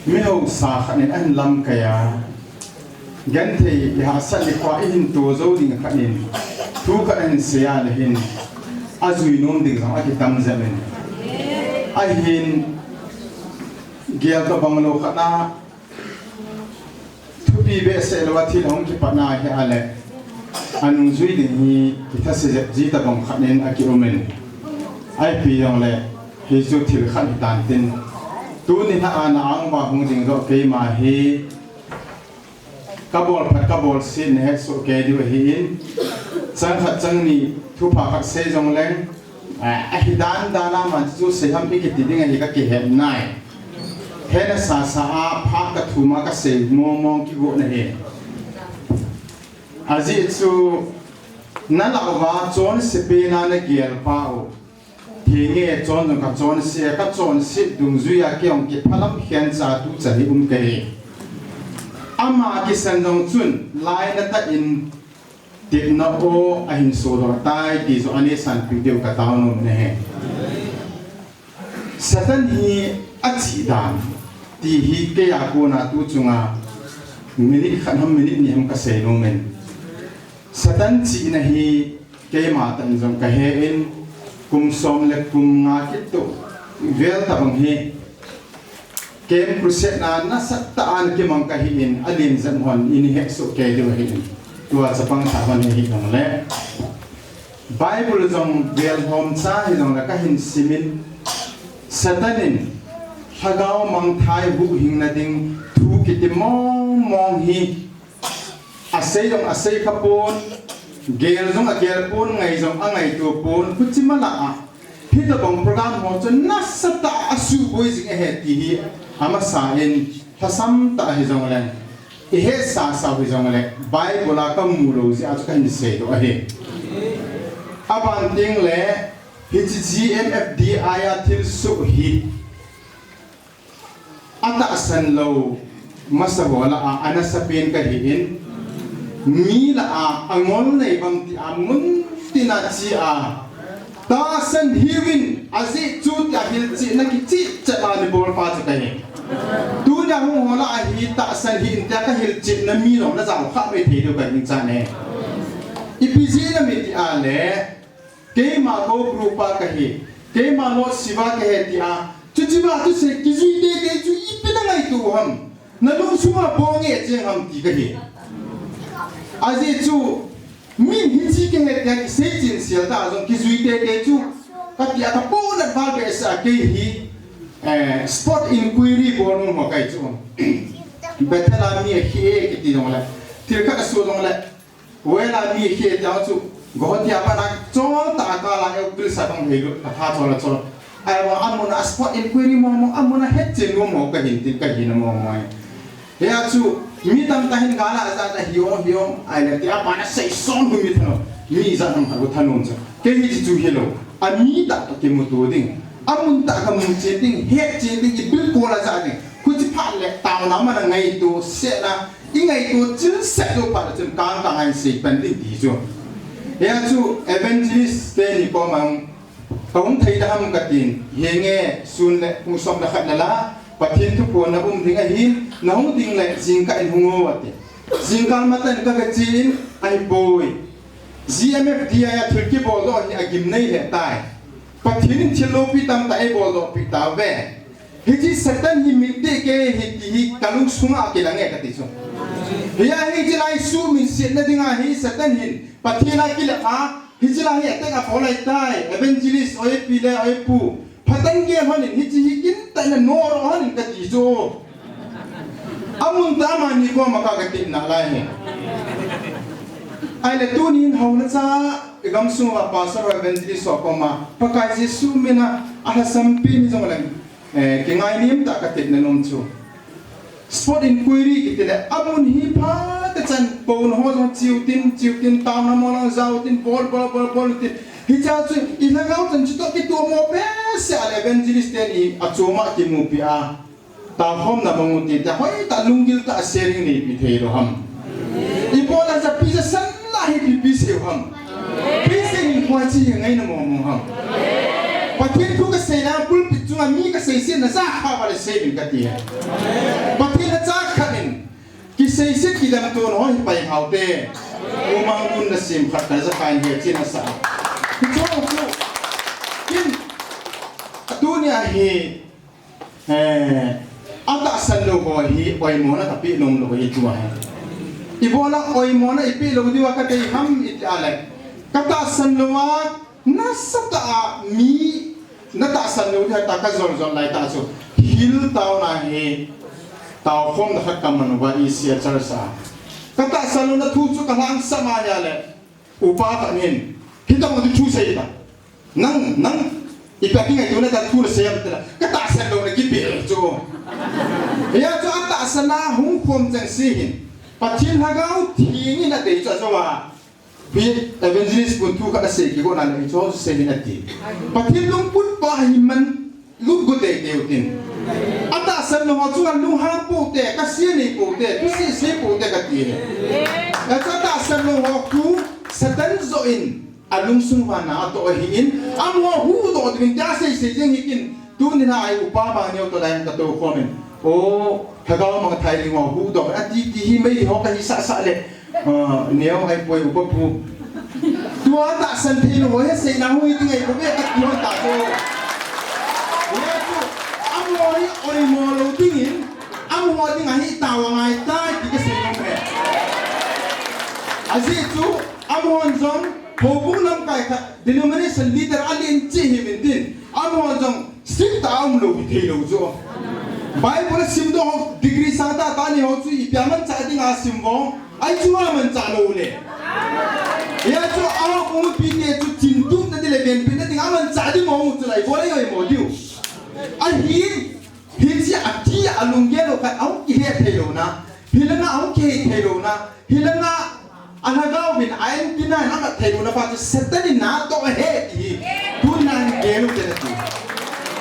mi ho sa khanin an lam kaya gan thei ya san li kwa in to zo ding khanin thu ka an sia le hin azui nom ding sang aki tam zamen ai hin gel ka banglo khana thu bi be se lo wathi hong ki pana hi ale anung zui ding hi kita se ji ta bang khanin aki omen ai pi yong le hi zu thil khan tan tin tu ni ha ana ang ba hung ding ro ke ma hi kabol sin he so ke di hi in chang khat chang ni thu pha khat se jong leng a hi dan dana ma chu se ham pi ki ti ding hi ka ki he nai he na sa a pha ka thu ma ka se mo mo ki go na he azi chu na la wa chon se pe na na gial pa o thì nghe chọn được các chọn xe các chọn xịt đường duy à kiểu cái phá lắm khen ra tu chạy cái ama cái sân đông chun lại là ta in tiệm nó ô anh số đó tai thì do anh ấy sản video cả tao nó này satan hi chỉ đàn thì hi cái à cô na tu chung à minute khăn hâm minute ni hâm cái xe nó mình satan chỉ là hi cái mà tận dụng cái hệ kum som le kum nga kit to vel ta bang hi kem kruset na sat ta an ke mang ka hi in alin zan hon in he so ke do hi tua chapang sa hon hi dong le bible jong vel hom cha hi dong la ka hin simin satanin hagao mang thai hu hing na ding thu ki ti mong hi asai dong asai khapon gel jong a gel pon ngai jong a ngai tu pon kuchima la a hi da bang program ho chon na sata asu boi jing a he ti hi ama sa in thasam ta hi jong le e he sa hi jong le bible la ka mu ro si a chu kan se do a he aban ting le hi gmfd aya til su hi ata san lo masabola a anasapin ka hi in mi la a angol nei bam ti amun tina chi a ta san hiwin azi chu ta hil chi na ki chi cha ni bol pa cha kai tu na hu hola a hi ta san hi ta ka hil chi na mi no na jaw kha me the do ka ning cha ne ipiji na mi ti a le ke ma go group pa ka hi ke ma no siwa ka he ti a chu chi ba tu se ki zui de chu i pe na ngai tu ham na lu suma bo nge che ham ti ka hi azi chu min hi chi ke he ta ki se chin sia ta jong ki zui te ke chu ka ti ata po na ba ke sa ke hi spot inquiry bon mo kai chu betala mi he ke ti dong la tir ka su dong la wela mi he ta chu go ti apa na chol ta ka la e bil sa dong he ta tha chol chol ai wa amuna spot inquiry mo amuna het chen mo ka hin ti ka hin mo he a chu mi tam ta hin gala za ta hiom ai la ti apa na sei son hu mi thano mi za nam ha thanon cha ke hi chu hello ami ta to ke mu tu ding amun ta ka mu che ding he che ding i bil ko la za ding ku chi pha le taw na ma na ngai tu se na i ngai tu chin se do pa chen kang kang ai se pen ding ti chu he a chu evangelist te ni ko mang tong thei da ham ka tin he nge sun le pu som la khat la pathin thu ko na ding a hin na hu ding le jing ka in hungo ate jing kal matan ka chin ai boy gmfd ya thulki bol do ni agim nei he tai pathin thilo pi tam ta e bol do pi ta ve hi ji satan hi mi te ke hi ti hi kalung sunga ke la nge ka ti so ya hi ji lai su min se na dinga hi satan hin pathina ki la a hi ji lai ate ka folai tai evangelist oi pi le oi pu patang ge hon hi ji hi kin ta na no ro hon ka ti so amun ta ma ni ko ma ka ti na lai he ai le tu ni ho na cha gam su ma pastor evangelist so ko ma pakai ji su mina a sam pi ni jong lang ke ngai nim ta ka ti na nom chu spot inquiry ki te le amun hi pha ta chan pon ho jong chiu tin ta na mo lang zau tin bol tin hi cha chu i na gau chan chu to ki tu mo pe se ale evangelist te ni a choma ki mu pi a ta hom na bangu ti ta hoi ta lungil ta sharing ni pi thei ro ham i bola za pi za san la hi pi se ham pi se ni kwa chi ngai na mo ham pathin thu ka se na pul pi chunga mi ka seisin na sa kha wala sei ka ti pathin na cha khanin ki seisin ki dam tu no hi pai haute umang un na sim khat ka za kain he chin sa ki cho ku kin dunia hi ata san lo ho hi oi mo na tapi nom lo hi tua ibola oi mo na ipi lo diwa ka te ham it alai kata san lo wa na sata mi na ta san lo dia ta ka zon zon lai ta so hil tau na he tau khom na khat kam man wa i sia char sa kata san lo na thu chu ka lang sama ya le upa ka nin hitang du chu sai ta nang ipaking ay tunay na thu sa yam ta kata san lo na kipil chu ya chu ata san na hung khom jang sihin pathin hagaw thingin na te cha wa Pi evangelist pun tu kada se ki ko na ni cho se ni ati pathin lung put pa himan lu gu te te utin ata san no chu lu ha pu te ka si ni pu te tu si se pu te ka ti ni la cha ta san no ku satan zo in alung sung wa na to hi in am ho hu do din ja se jeng hikin tu ni na ai upa ba ni to dai ka to comment o thagaw mga thai ling hu do ati ti hi mai ho ka hi sa le nếu ai quay một bức tua tạ sân thì nó hết xây nào huy thì ngày có biết các nhiều tạ cô nhớ chú ăn ngồi ôi mò lâu tiếng in ăn ngồi thì ngày tàu ngày tai thì cái xây không hề gì chú ăn ngồi giống hồ cũng năm cái denomination leader alien chỉ hiểm tin ăn ngồi giống xích tàu lâu thì lâu chú Bible sim do degree sa ta ta ni ho chú ipiaman cha ding a sim vong ai chú mình trả lô nè, ya chú ao cũng bị nè chú chỉnh tung nên là bên bên thì mình trả đi mong chú lại vô đây rồi mong điêu, anh hiền gì à tí à lùng ghé đâu phải ông kia thay đồ na, hiền là ông kia thay đồ na, hiền là anh hao bên anh kia này nó thay đồ na phải set đi na to hết đi, tu na ghé luôn thế này,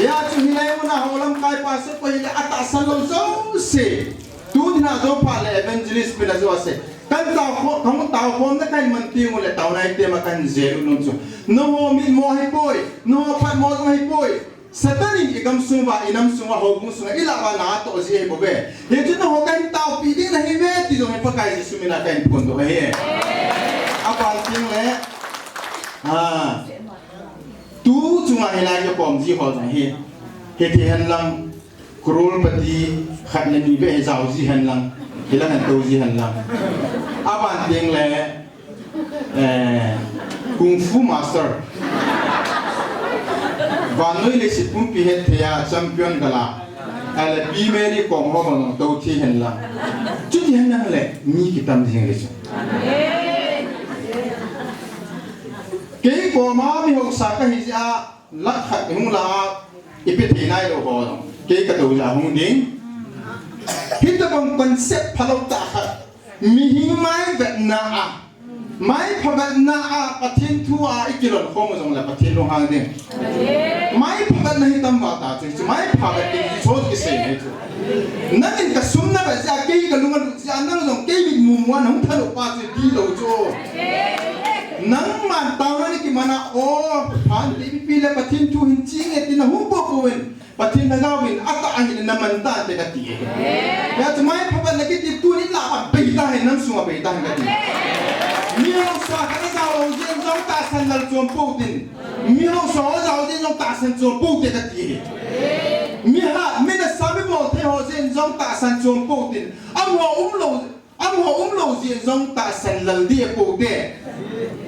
ya chú hiền này muốn nào làm cái pass có hiền là atasan lâu lâu se. Tu ni na zo pa le evangelist pila zo ase kan tao khom na kan man ti ngole tao nai te ma kan zero non chu no ho mi mo hi poi no ho phat mo hi poi satanin ikam suma inam suma ho gung suma ila wa na to ji bo be he chu no ho kan tao pi ding na hi me ti zo me pa kai ji sumina kan pon do he apa ting le tu chunga hi la yo pom ji ho na he thi han lam Kurul pati khát lên đi về giàu gì hành lăng, thì là hành tu gì hành lăng. Aban tiếng là kung fu master. Và nơi lịch sử cũng bị hết thề champion cả là, là bị mấy đi cùng họ bằng tu thi hành lăng. Chút gì hành lăng là mi cái tâm gì lịch sử. Cái của má mi học sa cái gì à, lắc khát không là ít thì này đâu có đâu. Cái đầu là hùng điên, hít bằng concept phá lâu ta mi hình mai Việt Nam, mai phá Việt Nam bắt thiên thua ít kilo không mà giống là bắt thiên long hàng điên, mai phá Việt Nam tâm vào ta chứ mai phá Việt Nam thì số cái gì này chứ, nãy mình cả sum na bây giờ cái lung anh giờ năng giống cái mình mù mua nông thảo pa chứ đi đâu chứ, nang mà tao nói cái mà na ô phán đi pi là bắt thiên thua hình chi nghe tin là hùng bốc quên pathin nagawin ata ahin naman ta te kati ya tumay papan nakitip tu ni la pe ta hin nam sunga pe ta kati mi ho sa ka sa o jen jong ta san dal chom putin mi ho sa o ja o jen jong ta san chom pu te kati mi na sabi bo te ho jen jong ta san chom putin am ho lo jen jong ta san lal die pu te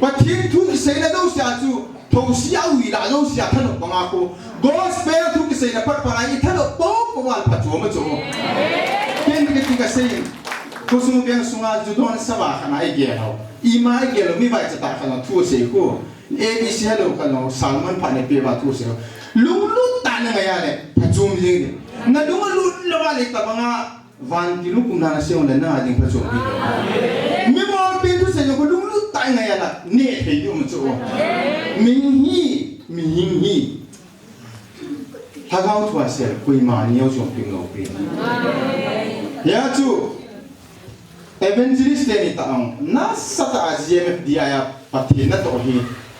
pathin thu se na do sia chu thâu xiao hủy lại đâu xiao thân được bằng ako gospel thu cái gì là bắt bằng ai thân được bố của bạn bắt chúa mà chúa cái cái gì cô sung biang sung à chú thôn sa ba khana ai ghé hao ima ai ghé lo mi vai chata khana thu se ko abc hello khana salman phane pe ba thu se lung lut ta na ya le phachum jing na lung lut lo wa le ta banga van ti lu kum na se on le na jing phachum mi mo pe thu se ko lung lut ta nga ya la ne thei yu ma chu mình hi hagaw thua se kui ma niyo chung ping lo pe ya chu evangelist ni ta ang na sa ta gmf dia ya pathi na to hi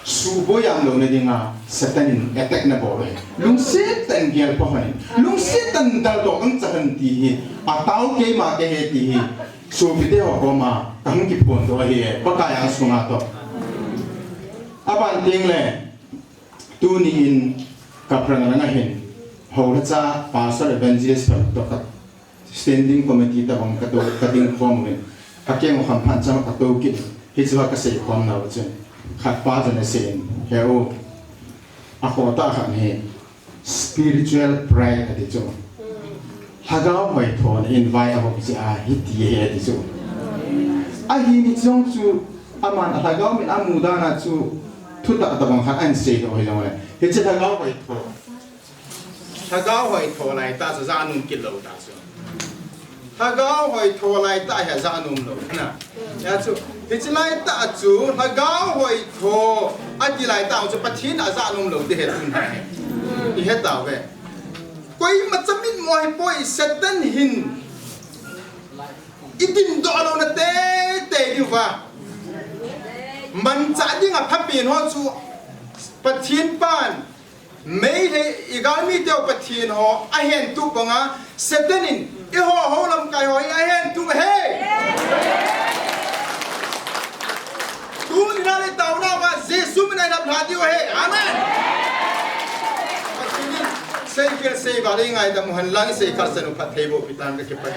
su bo yam lo na dinga satanin attack na bo lung se tan gel po hanin lung se tan dal do ang chahan ti hi ataw ke ma ke he ti hi su video ko ma kang ki pon do hi pa ka yang su nga to aban ting le tu ni in ka prang na hin ho ra cha pastor evangelist to ka standing committee ta bang ka to ka ding form wen ka ke mo kham phan cha ka to ki hi chwa ka se form na chen khat pa jane sen heo akota khan he spiritual prayer ka de cho hagaw hoi thon invite ho ki a hi ti he de cho a hi ni chong chu aman hagaw min amuda na chu thu ta ta bang khan an se do hi jong le he che hagaw hoi tho hagaw hoi tho lai ta za nun ki lo ta so hagaw hoi tho lai ta ha za nun lo na ya chu thì lại ta chú là giáo hội thổ anh đi lại tao cho bắt thiên ở ra nông lầu để hết tuần này đi hết tao về quay mà chấm ít mọi bôi sẽ tên hình ít tin đó đâu là tê đi vào mình trả đi ngập tháp biển họ chú bắt thiên ban mấy thế cái mi tiêu bắt thiên họ ai hẹn tu bằng á sẽ tên hình cái họ làm cái họ ai hẹn tu hey tu ni na le tau na wa Jesus mi na nam tha tiu he amen sei ke sei ba le ngai da muhan lang sei ka sanu phathei bo pitan ke pa